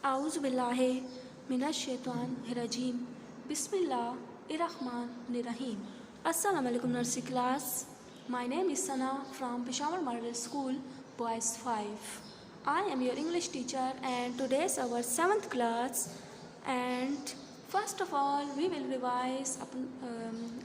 आउज़ बिल्लाहि मिनश्शैतानिर्रजीम बिस्मिल्लाहिर्रहमानिर्रहीम। Assalamu alaikum nursery class. My name is Sana from Peshawar Model School, Boys 5. I am your English teacher and today is our 7th class, and first of all we will revise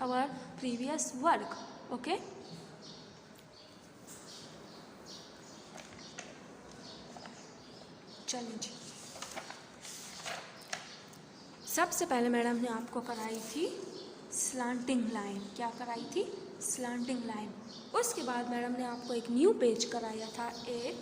our previous work. Okay? चलिए, सबसे पहले madam ने आपको कराई थी slanting line. क्या कराई थी? Slanting line. उसके बाद मैडम ने आपको एक न्यू पेज कराया था, एक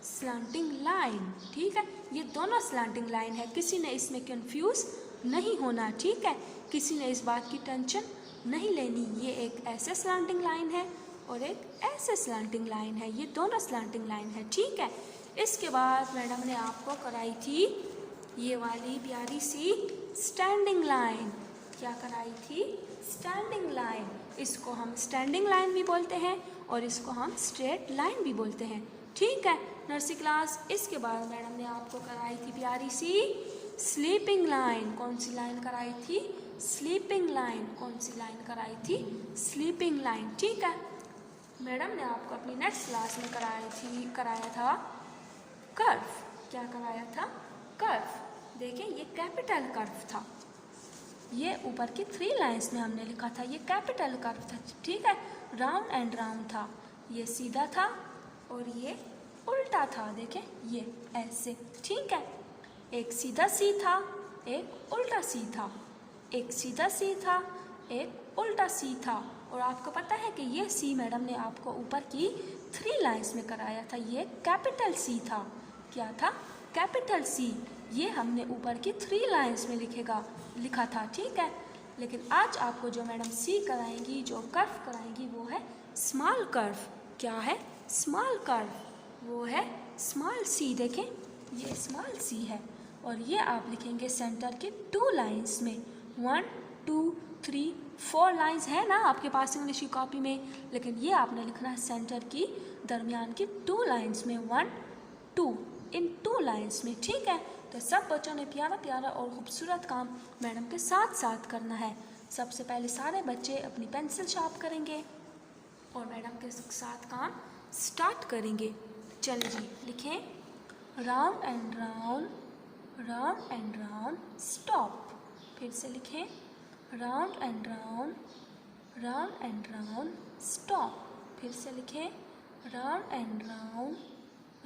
स्लांटिंग लाइन। ठीक है, ये दोनों स्लांटिंग लाइन है, किसी ने इसमें कंफ्यूज नहीं होना। ठीक है, किसी ने इस बात की टेंशन नहीं लेनी। ये एक ऐसे स्लांटिंग लाइन है और एक ऐसे स्लांटिंग लाइन है, ये दोनों स्लांटिंग लाइन है। ठीक है, इसके बाद मैडम ने आपको कराई थी ये वाली प्यारी सी स्टैंडिंग लाइन। क्या कराई थी? Standing line. इसको हम स्टैंडिंग लाइन भी बोलते हैं और इसको हम स्ट्रेट लाइन भी बोलते हैं। ठीक है नर्सरी क्लास। इसके बाद मैडम ने आपको कराई थी प्यारी सी स्लीपिंग लाइन। कौन सी लाइन कराई थी? Sleeping line. कौन सी लाइन कराई थी? Sleeping line. ठीक है, मैडम ने आपको अपनी नेक्स्ट क्लास में कराया था कर्व। क्या कराया था? कर्व। देखिए, ये कैपिटल कर्व था। ये ऊपर की 3 लाइंस में हमने लिखा था, ये कैपिटल कर्व था। ठीक है, राउंड एंड राउंड था। ये सीधा था और ये उल्टा था। देखें, ये ऐसे। ठीक है, एक सीधा सी था, एक उल्टा सी था। एक सीधा सी था, एक उल्टा सी था। और आपको पता है कि ये सी मैडम ने आपको ऊपर की 3 लाइंस में कराया था। ये कैपिटल सी था। क्या था? Capital C. ये हमने ऊपर की 3 लाइंस में लिखा था। ठीक है, लेकिन आज आपको जो मैडम सी कराएंगी, जो कर्व कराएंगी, वो है स्मॉल कर्व। क्या है? Small curve. वो है स्मॉल सी। देखें, ये स्मॉल सी है और ये आप लिखेंगे सेंटर की 2 लाइंस में। 1 2 3 4 लाइंस है ना आपके पास इंग्लिश की कॉपी में, लेकिन ये आपने लिखना है सेंटर की दरमियान की 2 लाइंस में। 1 2 इन 2 लाइंस में। ठीक है, तो सब बच्चों ने प्यारा प्यारा और खूबसूरत काम मैडम के साथ साथ करना है। सबसे पहले सारे बच्चे अपनी पेंसिल शार्प करेंगे और मैडम के साथ काम स्टार्ट करेंगे। चलिए जी, लिखें round and round, round and round, stop. फिर से लिखें round and round, round and round, stop. फिर से लिखें round and round,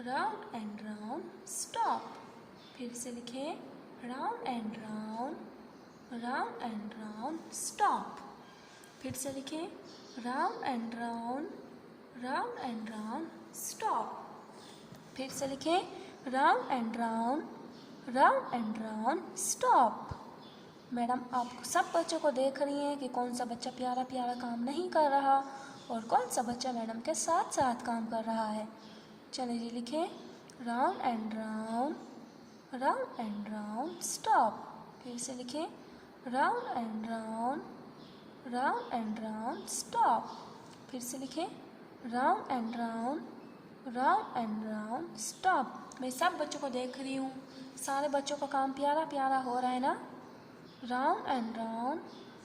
round and round, stop. फिर से लिखें round and round, round and round, stop. फिर से लिखें round and round, round and round, stop. फिर से लिखें round and round, round and round, stop. Madam आप सब बच्चों को देख रही हैं कि कौन सा बच्चा प्यारा प्यारा काम नहीं कर रहा और कौन सा बच्चा मैडम के साथ साथ काम कर रहा है। चलिए जी, लिखें round and round, round and round, stop. फिर से लिखें round and round, round and round, stop. फिर से लिखें round and round, round and round, stop. मैं सब बच्चों को देख रही हूँ, सारे बच्चों का काम प्यारा प्यारा हो रहा है ना। Round and round,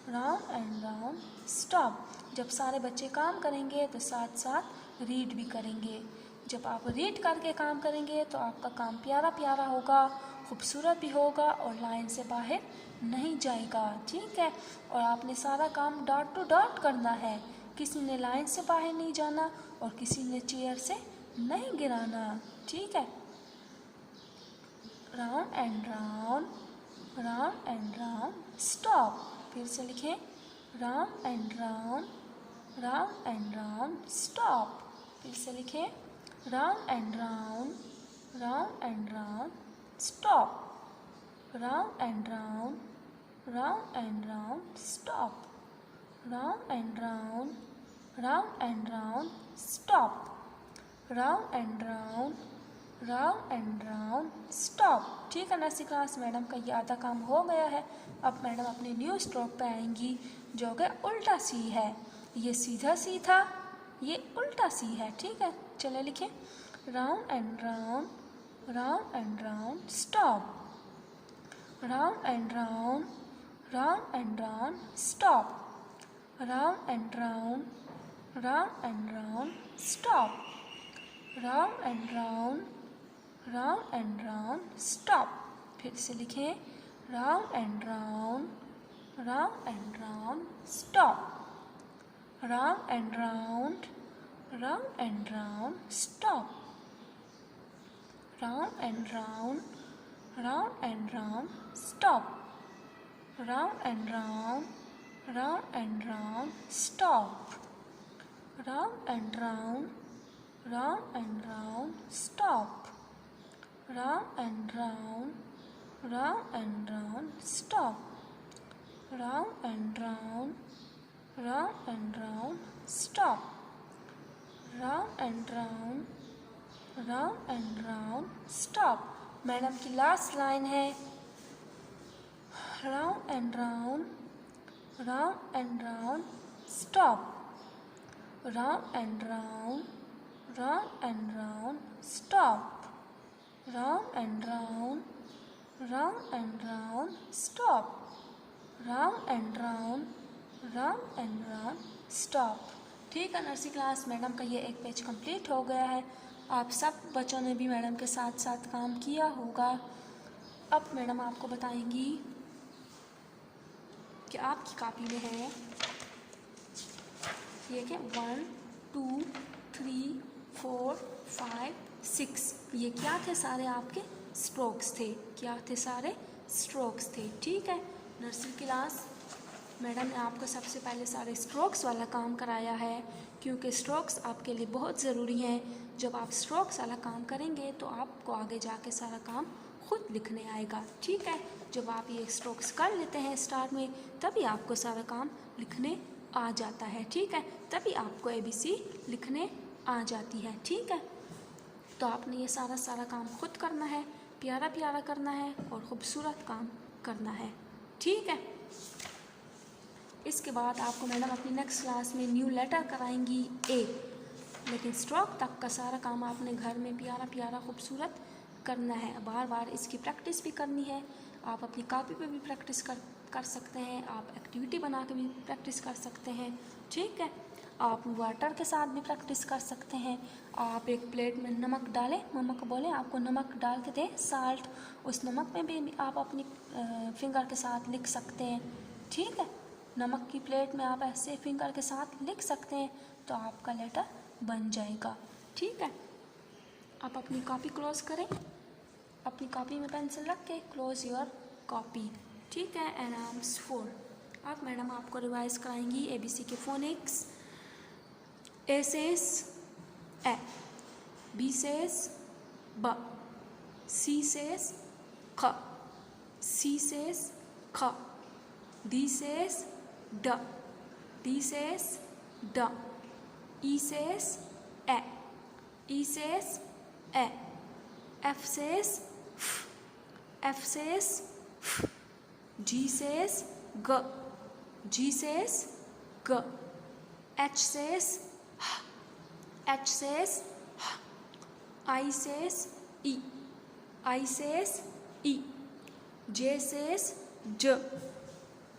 round and round, stop. जब सारे बच्चे काम करेंगे तो साथ साथ रीड भी करेंगे। जब आप रीड करके काम करेंगे तो आपका काम प्यारा प्यारा होगा, खूबसूरत भी होगा और लाइन से बाहर नहीं जाएगा। ठीक है, और आपने सारा काम डॉट टू डॉट करना है। किसी ने लाइन से बाहर नहीं जाना और किसी ने चेयर से नहीं गिराना। ठीक है, round and round, round and round, stop. फिर से लिखें round and round, round and round, stop. फिर से लिखें round and round, round and round, stop. Round and round, round and round, stop. Round and round, round and round, stop. Round and round, round and round, stop. ठीक है nursery class, madam का ये आधा काम हो गया है। अब मैडम अपने न्यू स्ट्रोक पे आएंगी जो कि उल्टा सी है। ये सीधा सी था, ये उल्टा सी है। ठीक है, चले लिखें round and round, round and round, stop. Round and round, stop. Round and round, stop. Round and round, stop. फिर से लिखें, round and round, stop. Round and round, stop. Round and round, stop. Round and round, stop. Round and round, stop. Round and round, stop. Round and round, stop. Round and round, stop. Madam की last line है, round and round, stop. Round and round, stop. Round and round, stop. Round and round, stop. ठीक है nursery class, madam का ये एक page complete हो गया है। आप सब बच्चों ने भी मैडम के साथ साथ काम किया होगा। अब मैडम आपको बताएंगी कि आपकी कॉपी में है ये क्या 1 2 3 4 5 6, ये क्या थे? सारे आपके स्ट्रोक्स थे। क्या थे? सारे स्ट्रोक्स थे। ठीक है नर्सरी क्लास, मैडम ने आपको सबसे पहले सारे स्ट्रोक्स वाला काम कराया है, क्योंकि स्ट्रोक्स आपके लिए बहुत ज़रूरी हैं। जब आप स्ट्रोक्स वाला काम करेंगे तो आपको आगे जाके सारा काम खुद लिखने आएगा। ठीक है, जब आप ये स्ट्रोक्स कर लेते हैं स्टार्ट में, तभी आपको सारा काम लिखने आ जाता है। ठीक है, तभी आपको ABC लिखने आ जाती है। ठीक है, तो आपने ये सारा काम खुद करना है, प्यारा करना है और ख़ूबसूरत काम करना है। ठीक है, इसके बाद आपको मैडम अपनी नेक्स्ट क्लास में न्यू लेटर कराएंगी A, लेकिन स्ट्रोक तक का सारा काम आपने घर में प्यारा खूबसूरत करना है। बार बार इसकी प्रैक्टिस भी करनी है। आप अपनी कॉपी पे भी प्रैक्टिस कर सकते हैं, आप एक्टिविटी बना के भी प्रैक्टिस कर सकते हैं। ठीक है, आप वाटर के साथ भी प्रैक्टिस कर सकते हैं। आप एक प्लेट में नमक डालें, मम्मा को बोलें आपको नमक डाल के दें, साल्ट, उस नमक में भी आप अपनी फिंगर के साथ लिख सकते हैं। ठीक है, नमक की प्लेट में आप ऐसे फिंगर के साथ लिख सकते हैं, तो आपका लेटर बन जाएगा। ठीक है, आप अपनी कॉपी क्लोज करें, अपनी कॉपी में पेंसिल रख के क्लोज योर कॉपी। ठीक है, एंड आर्म्स 4। अब मैडम आपको रिवाइज कराएंगी ABC के phoenix. A says A, B says B, C says K, C says K, D says D, D says D, E says A, E says A, F says F, F says F, G says G, G says G, H says H says H, I says E, I says E, J says J,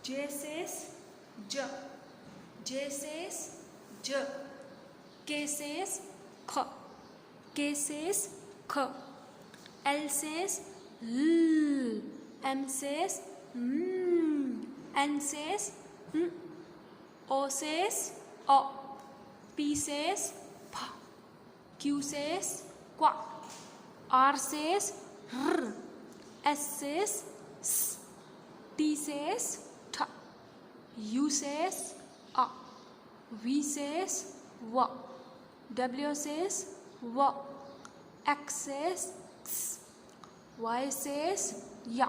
J says J, J says J, K says K, K says K, L says L, M says N says O says O, P says P, Q says Q, R says R, S says S, T says T, U says A, V says W, W says W, X says X, Y says Y,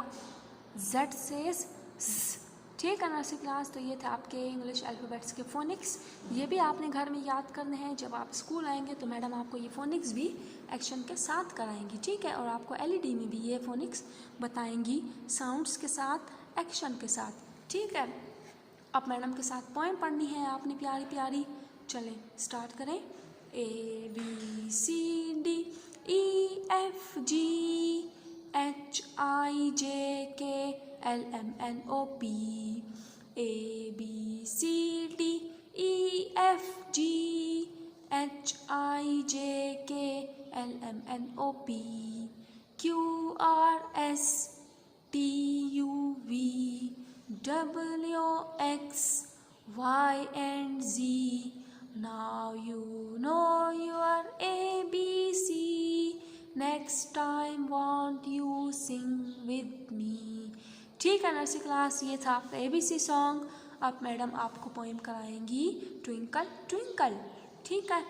Z says Z। ठीक है nursery class, तो ये थे आपके English alphabets के phoenix. ये भी आपने घर में याद करने हैं। जब आप स्कूल आएंगे तो मैडम आपको ये फोनिक्स भी एक्शन के साथ कराएंगी। ठीक है, और आपको LED में भी ये फोनिक्स बताएंगी, साउंड्स के साथ, एक्शन के साथ। ठीक है, अब मैडम के साथ पोएम पढ़नी है आपने प्यारी। चलें स्टार्ट करें। A B C D EFG HIJK LMNOP ABCD EFG HIJK LMNOP QRS TUV WX Y and Z. Now you know your ABC. Next time won't you sing with me? ठीक है nursery class, ये था आपका ABC song. अब madam आपको poem कराएंगी twinkle twinkle. ठीक है,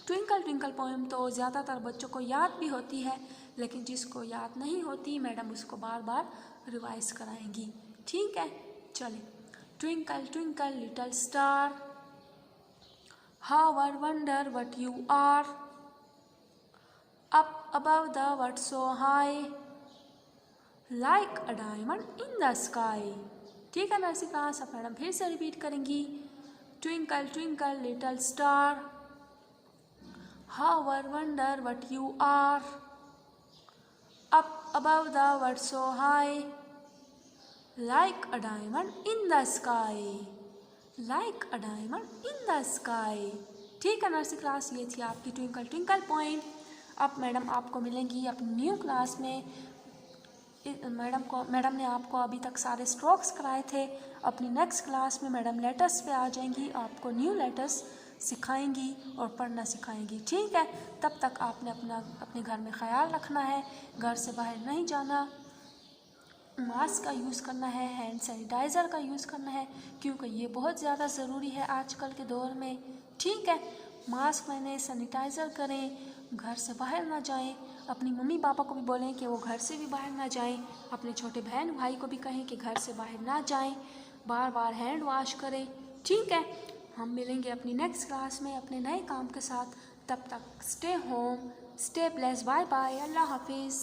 twinkle twinkle poem तो ज़्यादातर बच्चों को याद भी होती है, लेकिन जिसको याद नहीं होती मैडम उसको बार बार रिवाइज कराएंगी। ठीक है, चलिए। Twinkle twinkle little star, how I wonder what you are, up above the world so high, like a diamond in the sky। ठीक है नर्सरी क्लास, अब मैडम फिर से रिपीट करेंगी। Twinkle twinkle little star, how I wonder what you are, up above the world so high, like a diamond in the sky, like a diamond in the sky। ठीक है nursery class, ये थी आपकी twinkle twinkle poem. अब madam आपको मिलेंगी अपनी new class में। मैडम ने आपको अभी तक सारे स्ट्रोक्स कराए थे। अपनी नेक्स्ट क्लास में मैडम लेटर्स पे आ जाएंगी, आपको न्यू लेटर्स सिखाएंगी और पढ़ना सिखाएंगी। ठीक है, तब तक आपने अपने घर में ख्याल रखना है, घर से बाहर नहीं जाना, मास्क का यूज़ करना है, हैंड सैनिटाइज़र का यूज़ करना है, क्योंकि ये बहुत ज़्यादा ज़रूरी है आजकल के दौर में। ठीक है, मास्क पहने, सैनिटाइज़र करें, घर से बाहर ना जाएं। अपनी मम्मी पापा को भी बोलें कि वो घर से भी बाहर ना जाएं। अपने छोटे बहन भाई को भी कहें कि घर से बाहर ना जाएं, बार बार हैंड वॉश करें। ठीक है, हम मिलेंगे अपनी नेक्स्ट क्लास में अपने नए काम के साथ। तब तक stay home, stay blessed, bye bye, अल्लाह हाफिज़।